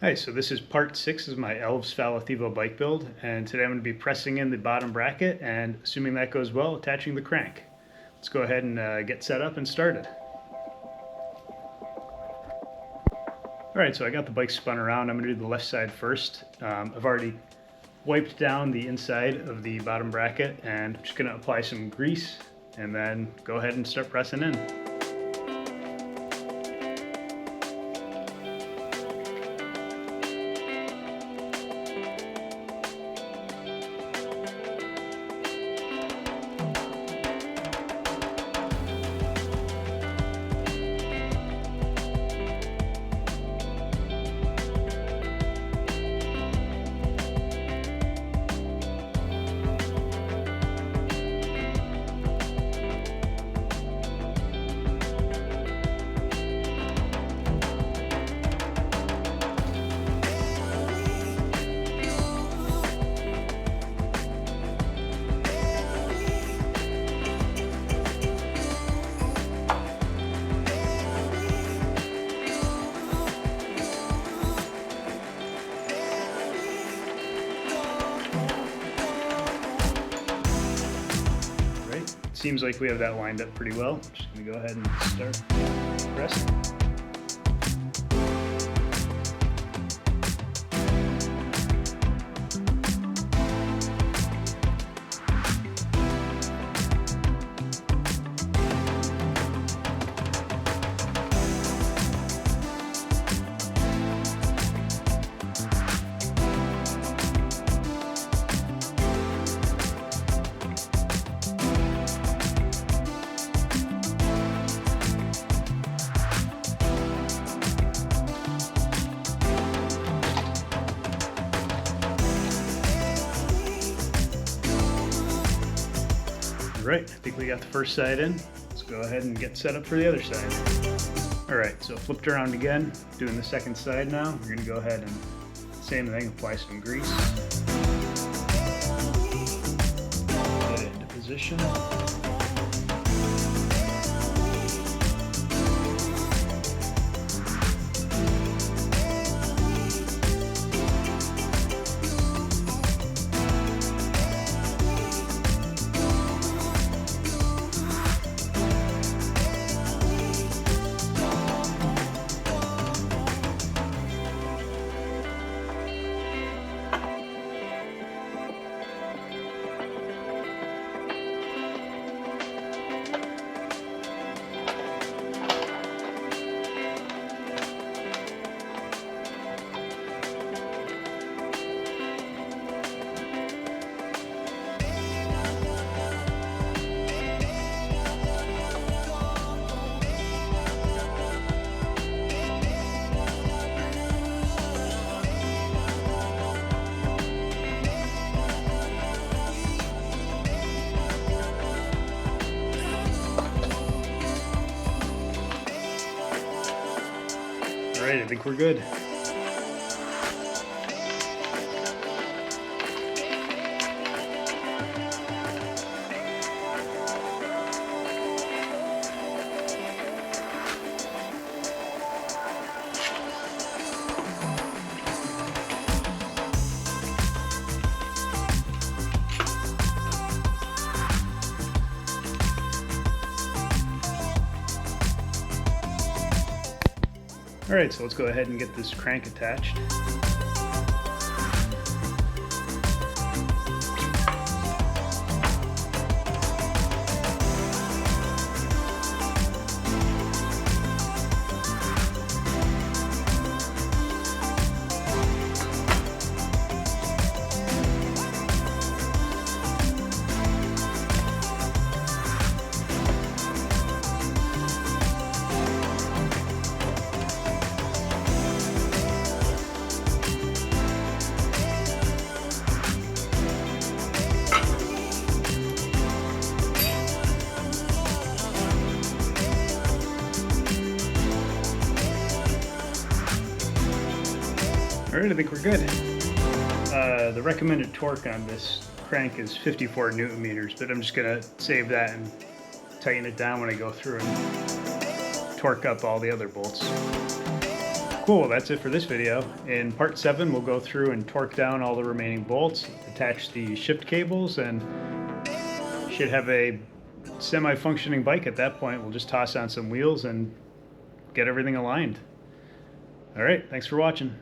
Hi, so this is part 6 of my Elves Falath Evo bike build, and today I'm going to be pressing in the bottom bracket and, assuming that goes well, attaching the crank. Let's go ahead and get set up and started. Alright, so I got the bike spun around. I'm going to do the left side first. I've already wiped down the inside of the bottom bracket, and I'm just going to apply some grease and then go ahead and start pressing in. Seems like we have that lined up pretty well. I'm just going to go ahead and start pressing. Alright, I think we got the first side in. Let's go ahead and get set up for the other side. Alright, so flipped around again, doing the second side now. We're going to go ahead and, same thing, apply some grease. Get it into position. Alright, I think we're good. Alright, so let's go ahead and get this crank attached. Alright, I think we're good. The recommended torque on this crank is 54 Newton meters, but I'm just going to save that and tighten it down when I go through and torque up all the other bolts. cool, that's it for this video. In part 7, we'll go through and torque down all the remaining bolts, attach the shift cables, and should have a semi-functioning bike at that point. We'll just toss on some wheels and get everything aligned. All right, thanks for watching.